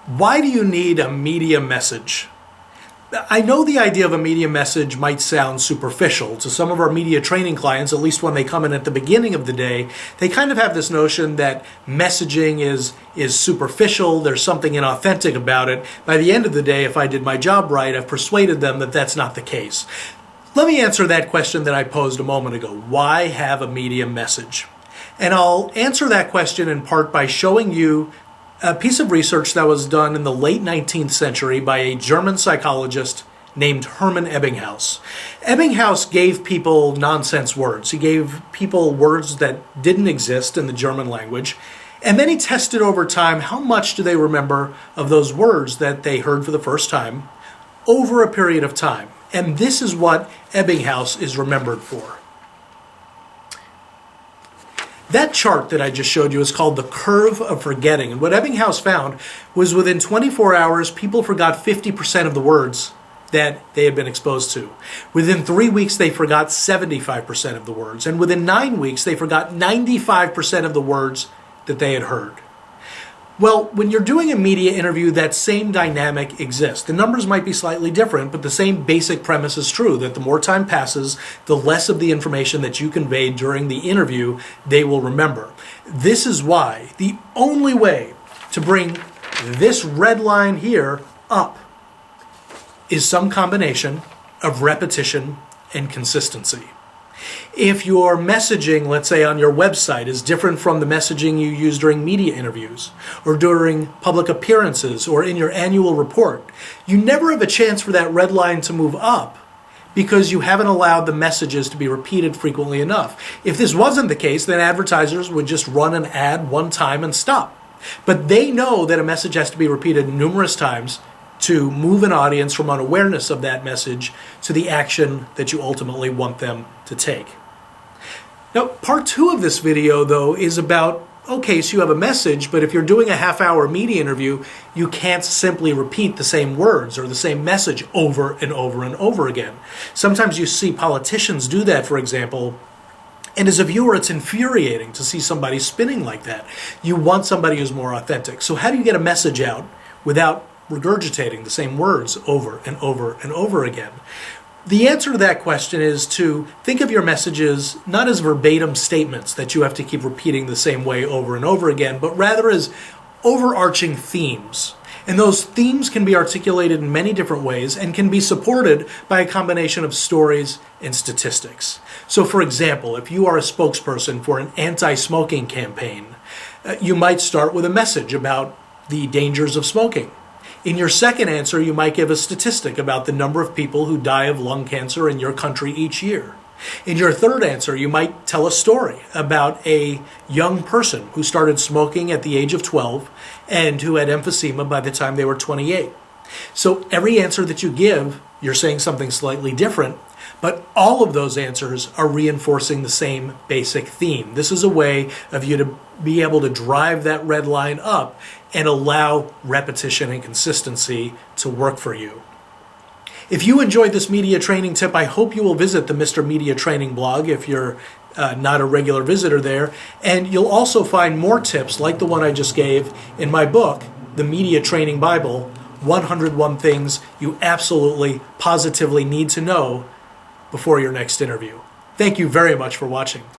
Why do you need a media message? I know the idea of a media message might sound superficial. To some of our media training clients, at least when they come in at the beginning of the day, they kind of have this notion that messaging is superficial, there's something inauthentic about it. By the end of the day, if I did my job right, I've persuaded them that that's not the case. Let me answer that question that I posed a moment ago. Why have a media message? And I'll answer that question in part by showing you a piece of research that was done in the late 19th century by a German psychologist named Hermann Ebbinghaus. Ebbinghaus gave people nonsense words. He gave people words that didn't exist in the German language. And then he tested over time how much do they remember of those words that they heard for the first time over a period of time. And this is what Ebbinghaus is remembered for. That chart that I just showed you is called the curve of forgetting. And what Ebbinghaus found was within 24 hours, people forgot 50% of the words that they had been exposed to. Within 3 weeks, they forgot 75% of the words. And within 9 weeks, they forgot 95% of the words that they had heard. Well, when you're doing a media interview, that same dynamic exists. The numbers might be slightly different, but the same basic premise is true, that the more time passes, the less of the information that you conveyed during the interview they will remember. This is why the only way to bring this red line here up is some combination of repetition and consistency. If your messaging, let's say on your website, is different from the messaging you use during media interviews or during public appearances or in your annual report, you never have a chance for that red line to move up because you haven't allowed the messages to be repeated frequently enough. If this wasn't the case, then advertisers would just run an ad one time and stop. But they know that a message has to be repeated numerous times to move an audience from unawareness of that message to the action that you ultimately want them to take. Now, part 2 of this video, though, is about, okay, so you have a message, but if you're doing a half-hour media interview, you can't simply repeat the same words or the same message over and over and over again. Sometimes you see politicians do that, for example, and as a viewer, it's infuriating to see somebody spinning like that. You want somebody who's more authentic. So how do you get a message out without regurgitating the same words over and over and over again? The answer to that question is to think of your messages not as verbatim statements that you have to keep repeating the same way over and over again, but rather as overarching themes. And those themes can be articulated in many different ways and can be supported by a combination of stories and statistics. So for example, if you are a spokesperson for an anti-smoking campaign, you might start with a message about the dangers of smoking. In your second answer, you might give a statistic about the number of people who die of lung cancer in your country each year. In your third answer, you might tell a story about a young person who started smoking at the age of 12 and who had emphysema by the time they were 28. So every answer that you give, you're saying something slightly different, but all of those answers are reinforcing the same basic theme. This is a way of you to be able to drive that red line up and allow repetition and consistency to work for you. If you enjoyed this media training tip, I hope you will visit the Mr. Media Training blog if you're not a regular visitor there. And you'll also find more tips like the one I just gave in my book, The Media Training Bible, 101 Things You Absolutely, Positively Need to Know Before Your Next Interview. Thank you very much for watching.